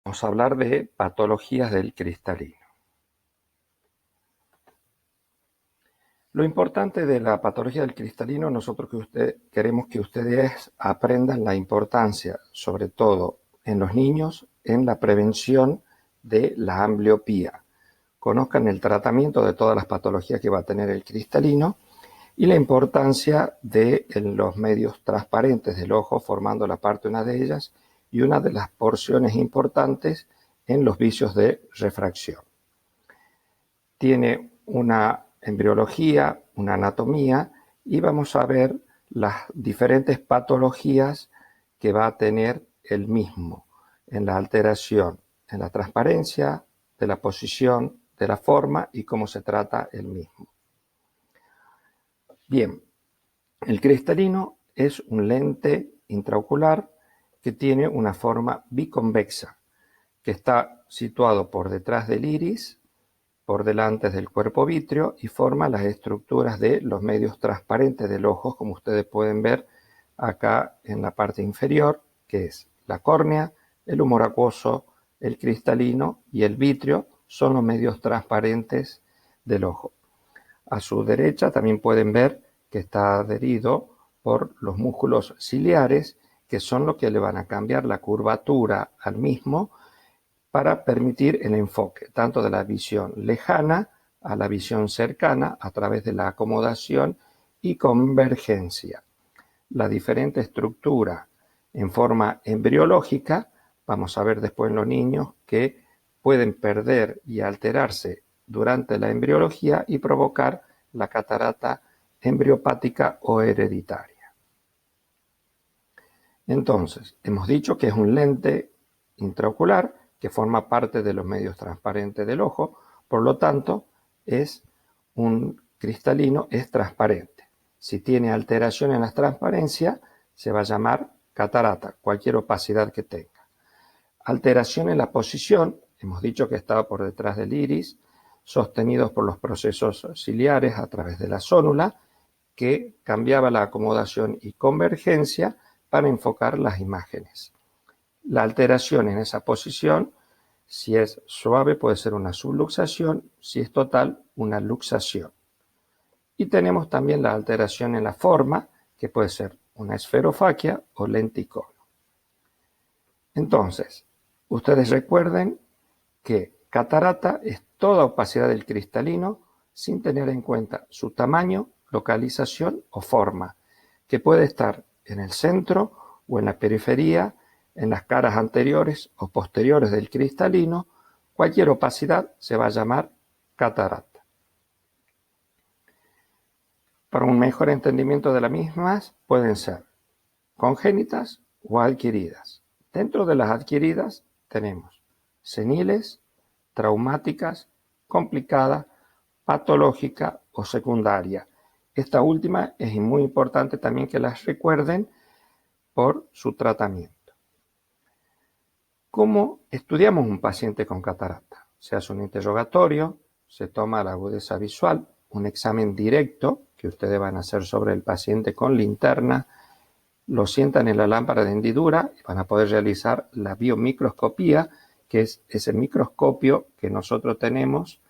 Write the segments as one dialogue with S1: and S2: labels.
S1: Vamos a hablar de patologías del cristalino. Lo importante de la patología del cristalino, nosotros queremos que ustedes aprendan la importancia, sobre todo en los niños, en la prevención de la ambliopía. Conozcan el tratamiento de todas las patologías que va a tener el cristalino y la importancia de los medios transparentes del ojo, formando la parte de una de ellas y una de las porciones importantes en los vicios de refracción. Tiene una embriología, una anatomía y vamos a ver las diferentes patologías que va a tener el mismo en la alteración, en la transparencia, de la posición, de la forma y cómo se trata el mismo. Bien, el cristalino es un lente intraocular que tiene una forma biconvexa, que está situado por detrás del iris, por delante del cuerpo vítreo y forma las estructuras de los medios transparentes del ojo, como ustedes pueden ver acá en la parte inferior, que es la córnea, el humor acuoso, el cristalino y el vítreo son los medios transparentes del ojo. A su derecha también pueden ver que está adherido por los músculos ciliares, que son los que le van a cambiar la curvatura al mismo para permitir el enfoque, tanto de la visión lejana a la visión cercana a través de la acomodación y convergencia. La diferente estructura en forma embriológica, vamos a ver después en los niños que pueden perder y alterarse durante la embriología y provocar la catarata embriopática o hereditaria. Entonces, hemos dicho que es un lente intraocular que forma parte de los medios transparentes del ojo, por lo tanto, es un cristalino, es transparente. Si tiene alteración en la transparencia, se va a llamar catarata, cualquier opacidad que tenga. Alteración en la posición, hemos dicho que estaba por detrás del iris, sostenidos por los procesos ciliares a través de la zónula, que cambiaba la acomodación y convergencia para enfocar las imágenes. La alteración en esa posición, si es suave, puede ser una subluxación, si es total, una luxación. Y tenemos también la alteración en la forma, que puede ser una esferofaquia o lenticono. Entonces, ustedes recuerden que catarata es toda opacidad del cristalino sin tener en cuenta su tamaño, localización o forma, que puede estar en el centro o en la periferia, en las caras anteriores o posteriores del cristalino. Cualquier opacidad se va a llamar catarata. Para un mejor entendimiento de las mismas, pueden ser congénitas o adquiridas. Dentro de las adquiridas tenemos seniles, traumáticas, complicada, patológica o secundaria. Esta última es muy importante también que las recuerden por su tratamiento. ¿Cómo estudiamos un paciente con catarata? Se hace un interrogatorio, se toma la agudeza visual, un examen directo que ustedes van a hacer sobre el paciente con linterna, lo sientan en la lámpara de hendidura y van a poder realizar la biomicroscopía, que es ese microscopio que nosotros tenemos,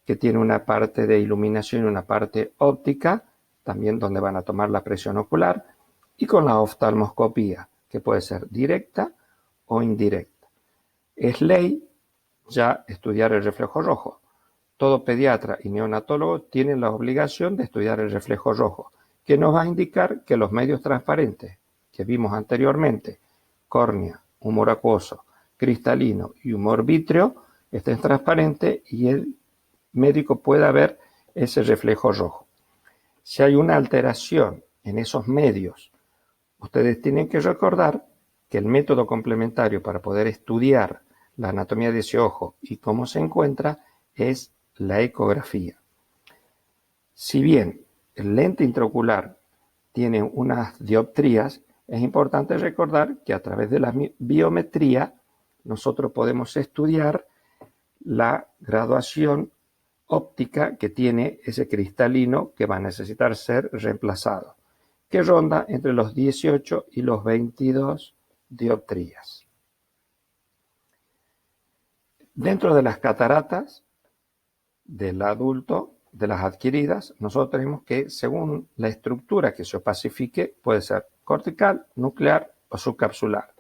S1: que tiene una parte de iluminación y una parte óptica, también donde van a tomar la presión ocular, y con la oftalmoscopía, que puede ser directa o indirecta. Es ley ya estudiar el reflejo rojo. Todo pediatra y neonatólogo tienen la obligación de estudiar el reflejo rojo, que nos va a indicar que los medios transparentes que vimos anteriormente, córnea, humor acuoso, cristalino y humor vítreo, estén transparentes y el médico pueda ver ese reflejo rojo. Si hay una alteración en esos medios, ustedes tienen que recordar que el método complementario para poder estudiar la anatomía de ese ojo y cómo se encuentra es la ecografía. Si bien el lente intraocular tiene unas dioptrías, es importante recordar que a través de la biometría nosotros podemos estudiar la graduación óptica que tiene ese cristalino que va a necesitar ser reemplazado, que ronda entre los 18 y los 22 dioptrías. Dentro de las cataratas del adulto, de las adquiridas, nosotros tenemos que, según la estructura que se opacifique, puede ser cortical, nuclear o subcapsular.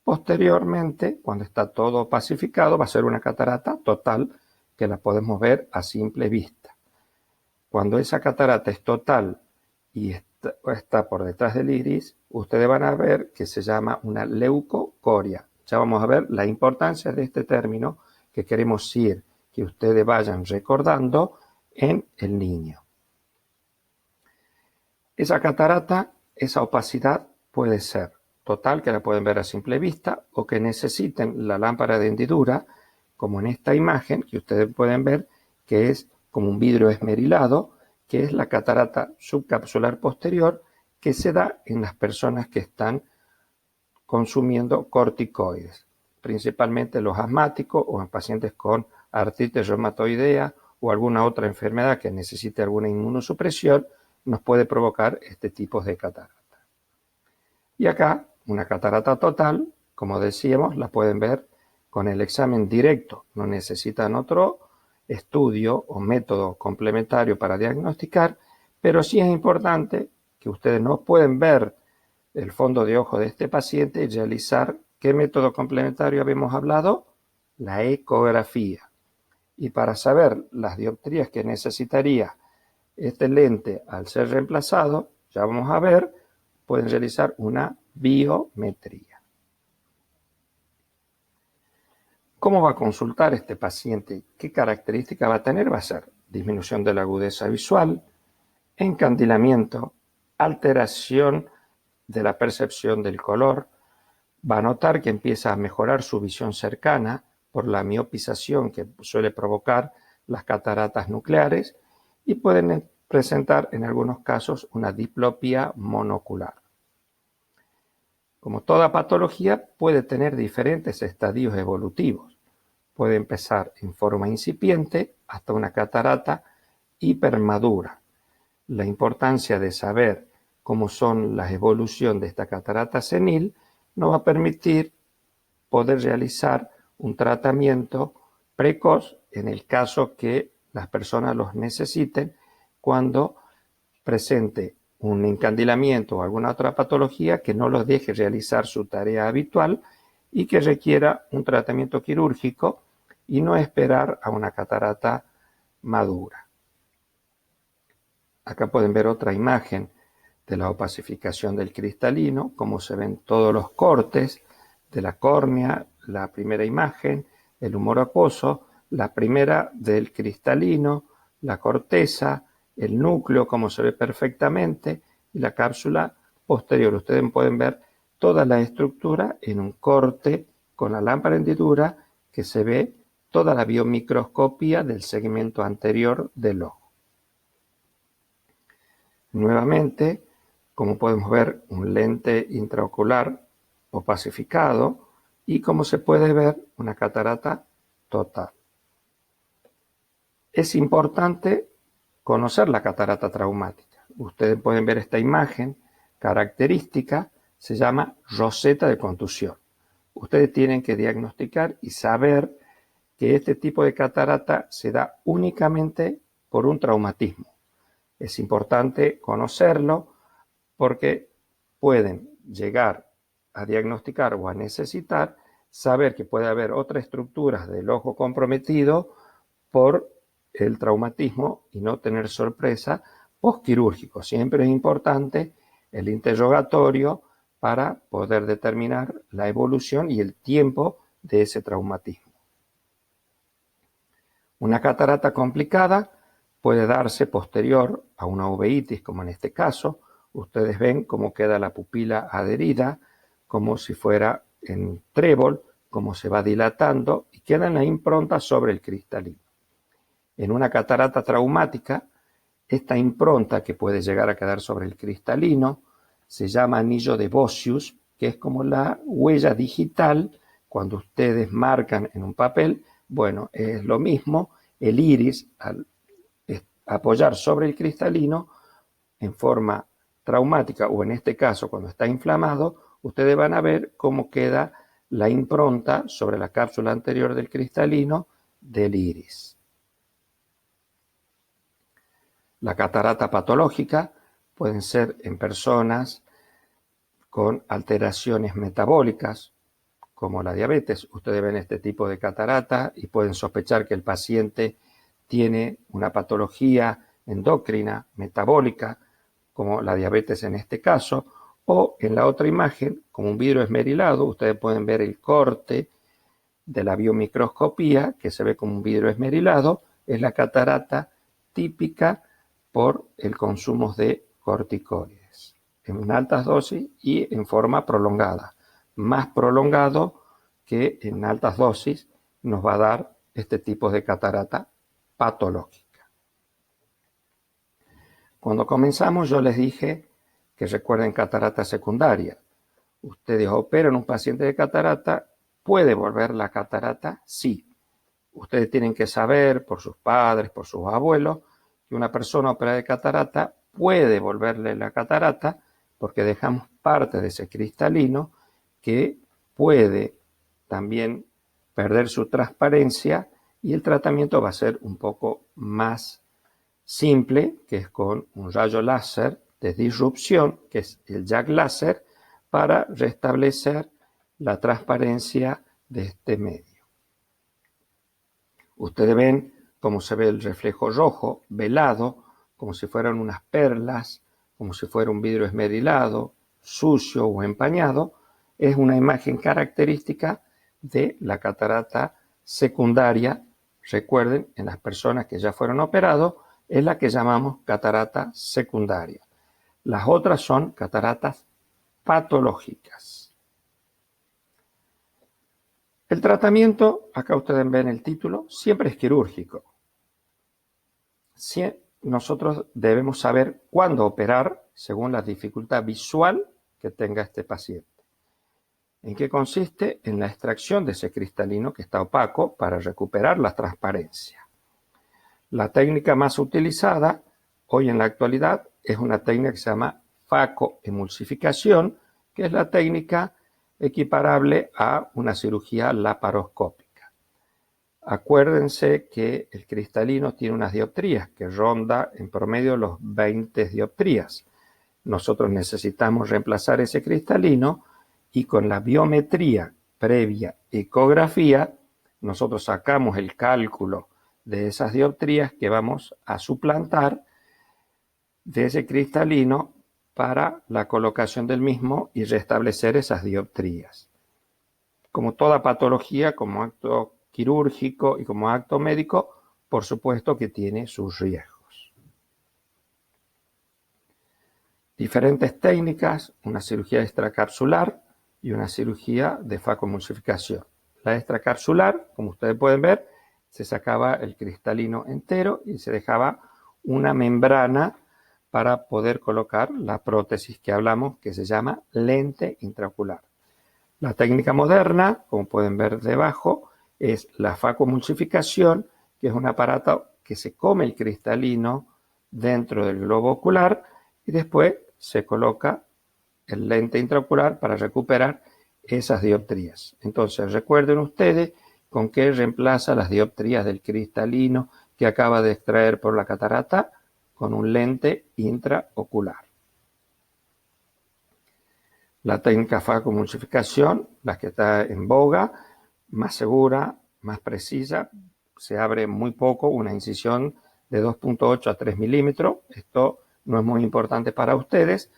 S1: Posteriormente, cuando está todo opacificado, va a ser una catarata total que la podemos ver a simple vista. Cuando esa catarata es total y está por detrás del iris, ustedes van a ver que se llama una leucocoria. Ya vamos a ver la importancia de este término que queremos ir, que ustedes vayan recordando en el niño. Esa catarata, esa opacidad puede ser total, que la pueden ver a simple vista, o que necesiten la lámpara de hendidura, como en esta imagen que ustedes pueden ver, que es como un vidrio esmerilado, que es la catarata subcapsular posterior, que se da en las personas que están consumiendo corticoides, principalmente los asmáticos o en pacientes con artritis reumatoidea o alguna otra enfermedad que necesite alguna inmunosupresión, nos puede provocar este tipo de catarata. Y acá, una catarata total, como decíamos, la pueden ver con el examen directo. No necesitan otro estudio o método complementario para diagnosticar, pero sí es importante que ustedes no pueden ver el fondo de ojo de este paciente y realizar, ¿qué método complementario habíamos hablado? La ecografía. Y para saber las dioptrías que necesitaría este lente al ser reemplazado, ya vamos a ver, pueden realizar una biometría. ¿Cómo va a consultar este paciente? ¿Qué característica va a tener? Va a ser disminución de la agudeza visual, encandilamiento, alteración de la percepción del color, va a notar que empieza a mejorar su visión cercana por la miopización que suele provocar las cataratas nucleares y pueden presentar en algunos casos una diplopía monocular. Como toda patología, puede tener diferentes estadios evolutivos. Puede empezar en forma incipiente hasta una catarata hipermadura. La importancia de saber cómo son las evoluciones de esta catarata senil nos va a permitir poder realizar un tratamiento precoz en el caso que las personas los necesiten cuando presente un encandilamiento o alguna otra patología que no los deje realizar su tarea habitual y que requiera un tratamiento quirúrgico y no esperar a una catarata madura. Acá pueden ver otra imagen de la opacificación del cristalino, cómo se ven todos los cortes de la córnea, la primera imagen, el humor acuoso, la primera del cristalino, la corteza, el núcleo, como se ve perfectamente, y la cápsula posterior. Ustedes pueden ver toda la estructura en un corte con la lámpara de hendidura que se ve toda la biomicroscopía del segmento anterior del ojo. Nuevamente, como podemos ver, un lente intraocular opacificado y como se puede ver, una catarata total. Es importante conocer la catarata traumática. Ustedes pueden ver esta imagen característica, se llama roseta de contusión. Ustedes tienen que diagnosticar y saber que este tipo de catarata se da únicamente por un traumatismo. Es importante conocerlo porque pueden llegar a diagnosticar o a necesitar saber que puede haber otras estructuras del ojo comprometido por el traumatismo y no tener sorpresa postquirúrgico. Siempre es importante el interrogatorio para poder determinar la evolución y el tiempo de ese traumatismo. Una catarata complicada puede darse posterior a una uveitis, como en este caso. Ustedes ven cómo queda la pupila adherida, como si fuera en trébol, cómo se va dilatando y queda la impronta sobre el cristalino. En una catarata traumática, esta impronta que puede llegar a quedar sobre el cristalino se llama anillo de Vossius, que es como la huella digital cuando ustedes marcan en un papel. Bueno, es lo mismo, el iris al apoyar sobre el cristalino en forma traumática o en este caso cuando está inflamado, ustedes van a ver cómo queda la impronta sobre la cápsula anterior del cristalino del iris. La catarata patológica pueden ser en personas con alteraciones metabólicas, como la diabetes. Ustedes ven este tipo de catarata y pueden sospechar que el paciente tiene una patología endocrina, metabólica, como la diabetes en este caso, o en la otra imagen, como un vidrio esmerilado, ustedes pueden ver el corte de la biomicroscopía, que se ve como un vidrio esmerilado, es la catarata típica por el consumo de corticoides en altas dosis y en forma prolongada. Más prolongado que en altas dosis nos va a dar este tipo de catarata patológica. Cuando comenzamos yo les dije que recuerden catarata secundaria. Ustedes operan un paciente de catarata, ¿puede volver la catarata? Sí. Ustedes tienen que saber por sus padres, por sus abuelos, que una persona operada de catarata puede volverle la catarata porque dejamos parte de ese cristalino que puede también perder su transparencia y el tratamiento va a ser un poco más simple, que es con un rayo láser de disrupción, que es el Jack láser, para restablecer la transparencia de este medio. Ustedes ven cómo se ve el reflejo rojo, velado, como si fueran unas perlas, como si fuera un vidrio esmerilado, sucio o empañado. Es una imagen característica de la catarata secundaria. Recuerden, en las personas que ya fueron operados, es la que llamamos catarata secundaria. Las otras son cataratas patológicas. El tratamiento, acá ustedes ven el título, siempre es quirúrgico. Nosotros debemos saber cuándo operar según la dificultad visual que tenga este paciente. ¿En qué consiste? En la extracción de ese cristalino que está opaco para recuperar la transparencia. La técnica más utilizada hoy en la actualidad es una técnica que se llama facoemulsificación, que es la técnica equiparable a una cirugía laparoscópica. Acuérdense que el cristalino tiene unas dioptrías que ronda en promedio los 20 dioptrías. Nosotros necesitamos reemplazar ese cristalino y con la biometría previa ecografía, nosotros sacamos el cálculo de esas dioptrías que vamos a suplantar de ese cristalino para la colocación del mismo y restablecer esas dioptrías. Como toda patología, como acto quirúrgico y como acto médico, por supuesto que tiene sus riesgos. Diferentes técnicas, una cirugía extracapsular y una cirugía de facoemulsificación. La extracapsular, como ustedes pueden ver, se sacaba el cristalino entero y se dejaba una membrana para poder colocar la prótesis que hablamos, que se llama lente intraocular. La técnica moderna, como pueden ver debajo, es la facoemulsificación, que es un aparato que se come el cristalino dentro del globo ocular y después se coloca el lente intraocular para recuperar esas dioptrías. Entonces, recuerden ustedes con qué reemplaza las dioptrías del cristalino que acaba de extraer por la catarata, con un lente intraocular. La técnica facoemulsificación, la que está en boga, más segura, más precisa, se abre muy poco, una incisión de 2.8 a 3 milímetros. Esto no es muy importante para ustedes,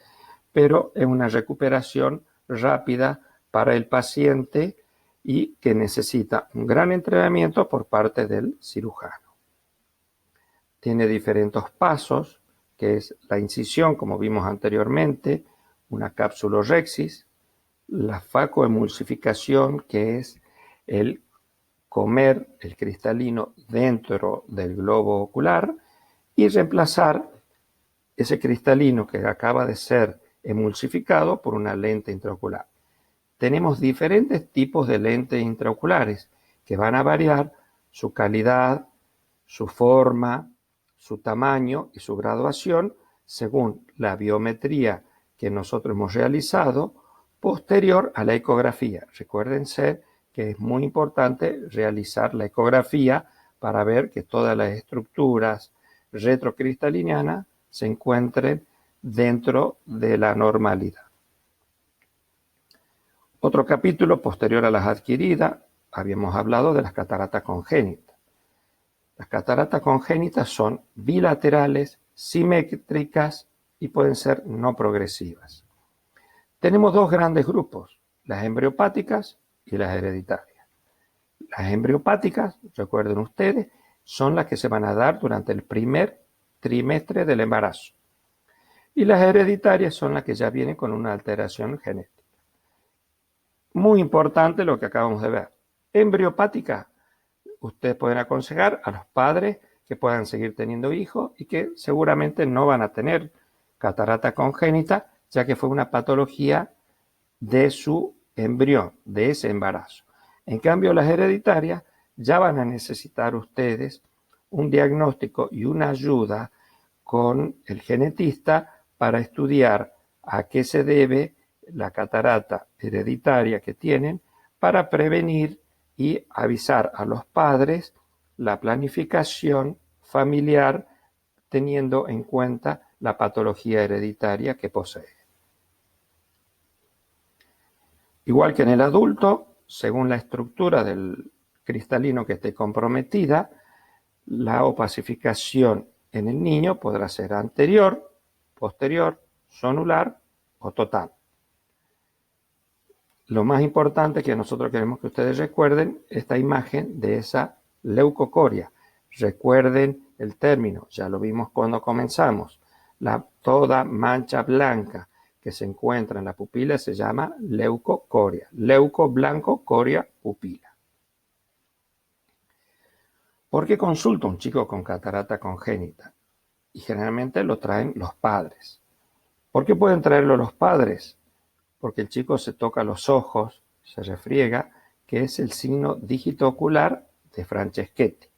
S1: pero es una recuperación rápida para el paciente y que necesita un gran entrenamiento por parte del cirujano. Tiene diferentes pasos, que es la incisión, como vimos anteriormente, una capsulorhexis, la facoemulsificación, que es el comer el cristalino dentro del globo ocular y reemplazar ese cristalino que acaba de ser emulsificado por una lente intraocular. Tenemos diferentes tipos de lentes intraoculares que van a variar su calidad, su forma, su tamaño y su graduación según la biometría que nosotros hemos realizado posterior a la ecografía. Recuérdense que es muy importante realizar la ecografía para ver que todas las estructuras retrocristalinas se encuentren dentro de la normalidad. Otro capítulo posterior a las adquiridas, habíamos hablado de las cataratas congénitas. Las cataratas congénitas son bilaterales, simétricas y pueden ser no progresivas. Tenemos dos grandes grupos, las embriopáticas y las hereditarias. Las embriopáticas, recuerden ustedes, son las que se van a dar durante el primer trimestre del embarazo. Y las hereditarias son las que ya vienen con una alteración genética. Muy importante lo que acabamos de ver. Embriopática, ustedes pueden aconsejar a los padres que puedan seguir teniendo hijos y que seguramente no van a tener catarata congénita, ya que fue una patología de su embrión, de ese embarazo. En cambio, las hereditarias ya van a necesitar ustedes un diagnóstico y una ayuda con el genetista para estudiar a qué se debe la catarata hereditaria que tienen para prevenir y avisar a los padres la planificación familiar teniendo en cuenta la patología hereditaria que posee. Igual que en el adulto, según la estructura del cristalino que esté comprometida, la opacificación en el niño podrá ser anterior, posterior, zonular o total. Lo más importante que nosotros queremos que ustedes recuerden esta imagen de esa leucocoria. Recuerden el término, ya lo vimos cuando comenzamos. Toda mancha blanca que se encuentra en la pupila se llama leucocoria. Leuco blanco, coria, pupila. ¿Por qué consulta un chico con catarata congénita? Y generalmente lo traen los padres. ¿Por qué pueden traerlo los padres? Porque el chico se toca los ojos, se refriega, que es el signo dígito ocular de Franceschetti,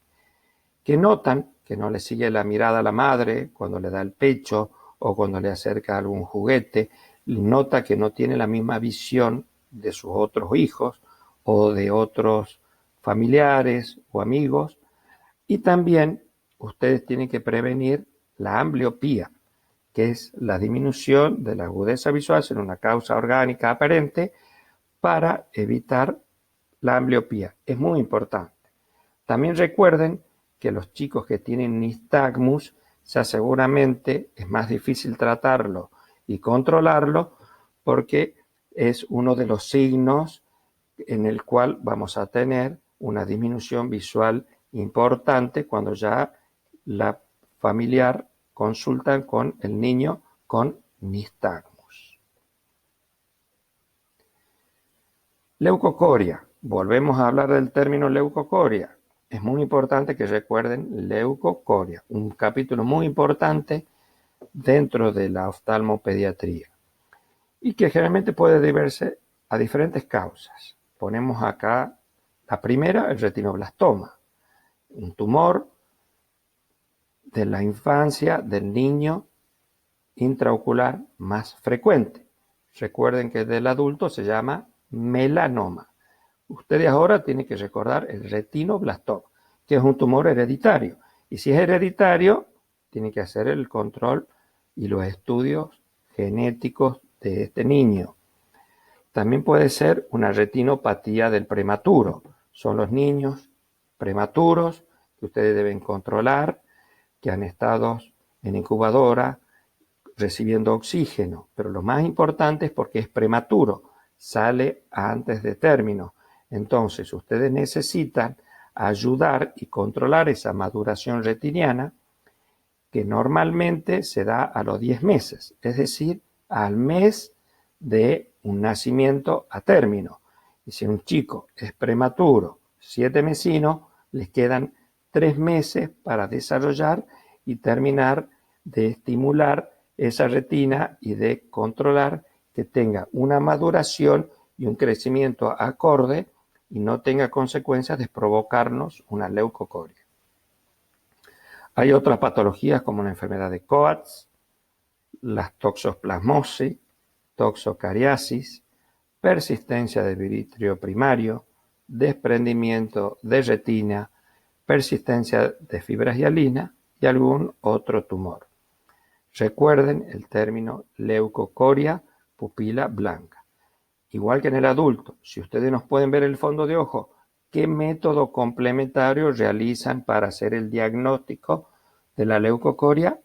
S1: que notan que no le sigue la mirada a la madre cuando le da el pecho o cuando le acerca algún juguete, nota que no tiene la misma visión de sus otros hijos o de otros familiares o amigos, y también ustedes tienen que prevenir la ambliopía, que es la disminución de la agudeza visual sin una causa orgánica aparente para evitar la ambliopía. Es muy importante. También recuerden que los chicos que tienen nistagmus, ya seguramente es más difícil tratarlo y controlarlo porque es uno de los signos en el cual vamos a tener una disminución visual importante cuando ya la familiar consultan con el niño con nistagmus. Leucocoria. Volvemos a hablar del término leucocoria. Es muy importante que recuerden leucocoria, un capítulo muy importante dentro de la oftalmopediatría y que generalmente puede deberse a diferentes causas. Ponemos acá la primera, el retinoblastoma, un tumor de la infancia del niño intraocular más frecuente. Recuerden que del adulto se llama melanoma. Ustedes ahora tienen que recordar el retinoblastoma, que es un tumor hereditario. Y si es hereditario, tienen que hacer el control y los estudios genéticos de este niño. También puede ser una retinopatía del prematuro. Son los niños prematuros que ustedes deben controlar, que han estado en incubadora recibiendo oxígeno. Pero lo más importante es porque es prematuro, sale antes de término. Entonces, ustedes necesitan ayudar y controlar esa maduración retiniana que normalmente se da a los 10 meses, es decir, al mes de un nacimiento a término. Y si un chico es prematuro, 7 mesinos, les quedan 3 meses para desarrollar y terminar de estimular esa retina y de controlar que tenga una maduración y un crecimiento acorde y no tenga consecuencias de provocarnos una leucocoria. Hay otras patologías como la enfermedad de Coats, las toxoplasmosis, toxocariasis, persistencia de vitrio primario, desprendimiento de retina, persistencia de fibras hialinas y algún otro tumor. Recuerden el término leucocoria pupila blanca. Igual que en el adulto, si ustedes nos pueden ver el fondo de ojo, ¿qué método complementario realizan para hacer el diagnóstico de la leucocoria?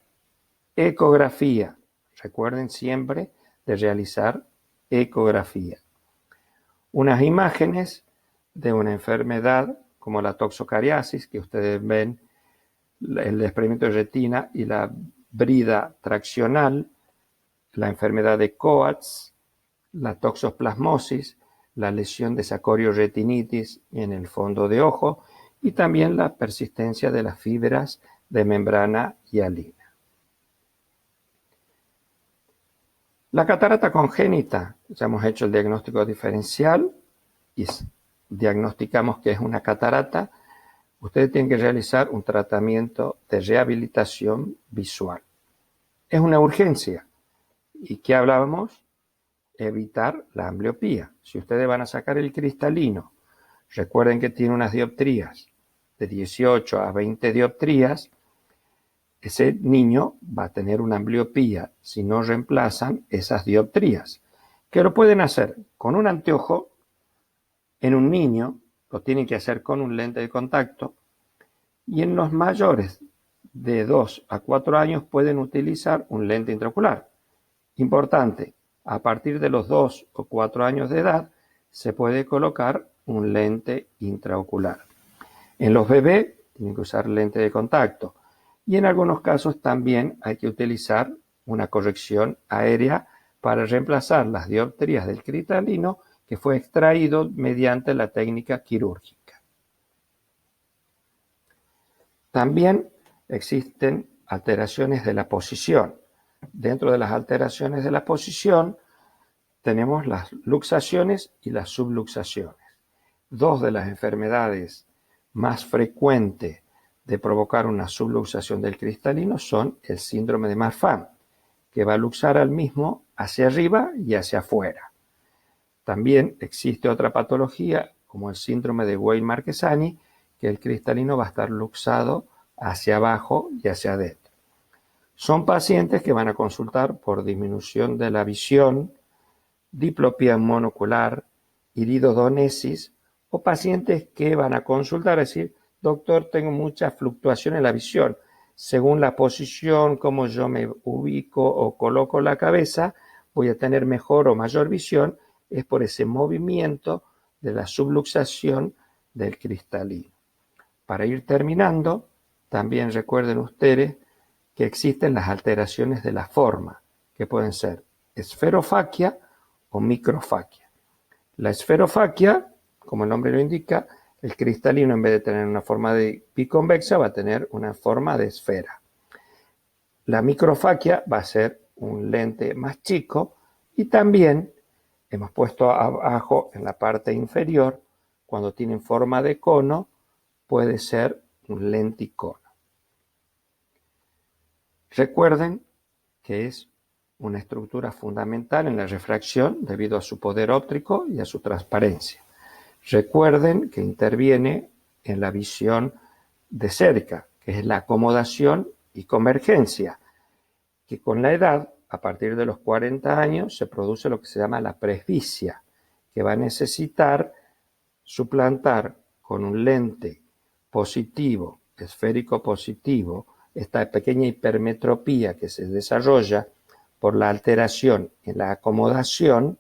S1: Ecografía. Recuerden siempre de realizar ecografía. Unas imágenes de una enfermedad como la toxocariasis, que ustedes ven el desprendimiento de retina y la brida traccional, la enfermedad de Coats, la toxoplasmosis, la lesión de sacorioretinitis en el fondo de ojo y también la persistencia de las fibras de membrana hialina. La catarata congénita, ya hemos hecho el diagnóstico diferencial y diagnosticamos que es una catarata. Ustedes tienen que realizar un tratamiento de rehabilitación visual. Es una urgencia. ¿Y qué hablábamos? Evitar la ambliopía. Si ustedes van a sacar el cristalino, recuerden que tiene unas dioptrías de 18 a 20 dioptrías, ese niño va a tener una ambliopía si no reemplazan esas dioptrías. ¿Qué lo pueden hacer? Con un anteojo, en un niño, lo tienen que hacer con un lente de contacto, y en los mayores de 2 a 4 años pueden utilizar un lente intraocular. Importante, a partir de los 2 o 4 años de edad se puede colocar un lente intraocular. En los bebés tienen que usar lente de contacto y en algunos casos también hay que utilizar una corrección aérea para reemplazar las dioptrías del cristalino que fue extraído mediante la técnica quirúrgica. También existen alteraciones de la posición. Dentro de las alteraciones de la posición tenemos las luxaciones y las subluxaciones. Dos de las enfermedades más frecuentes de provocar una subluxación del cristalino son el síndrome de Marfan, que va a luxar al mismo hacia arriba y hacia afuera. También existe otra patología, como el síndrome de Weill-Marchesani, que el cristalino va a estar luxado hacia abajo y hacia adentro. Son pacientes que van a consultar por disminución de la visión, diplopía monocular, iridodonesis, o pacientes que van a consultar, es decir, doctor, tengo mucha fluctuación en la visión. Según la posición, como yo me ubico o coloco la cabeza, voy a tener mejor o mayor visión. Es por ese movimiento de la subluxación del cristalino. Para ir terminando, también recuerden ustedes que existen las alteraciones de la forma, que pueden ser esferofaquia o microfaquia. La esferofaquia, como el nombre lo indica, el cristalino en vez de tener una forma de biconvexa va a tener una forma de esfera. La microfaquia va a ser un lente más chico y también hemos puesto abajo en la parte inferior, cuando tienen forma de cono, puede ser un lenticono. Recuerden que es una estructura fundamental en la refracción debido a su poder óptico y a su transparencia. Recuerden que interviene en la visión de cerca, que es la acomodación y convergencia, que con la edad, a partir de los 40 años, se produce lo que se llama la presbicia, que va a necesitar suplantar con un lente positivo, esférico positivo, esta pequeña hipermetropía que se desarrolla por la alteración en la acomodación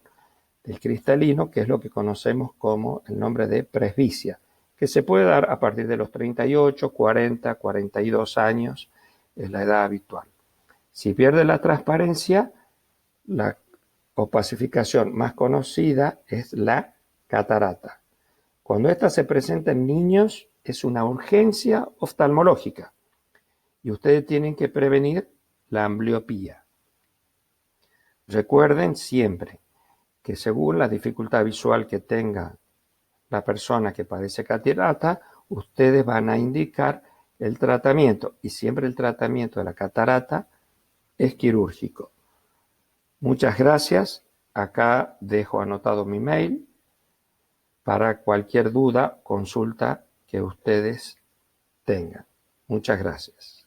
S1: del cristalino, que es lo que conocemos como el nombre de presbicia, que se puede dar a partir de los 38, 40, 42 años, es la edad habitual. Si pierde la transparencia, la opacificación más conocida es la catarata. Cuando esta se presenta en niños, es una urgencia oftalmológica y ustedes tienen que prevenir la ambliopía. Recuerden siempre que según la dificultad visual que tenga la persona que padece catarata, ustedes van a indicar el tratamiento y siempre el tratamiento de la catarata es quirúrgico. Muchas gracias. acá dejo anotado mi mail para cualquier duda, consulta que ustedes tengan. Muchas gracias.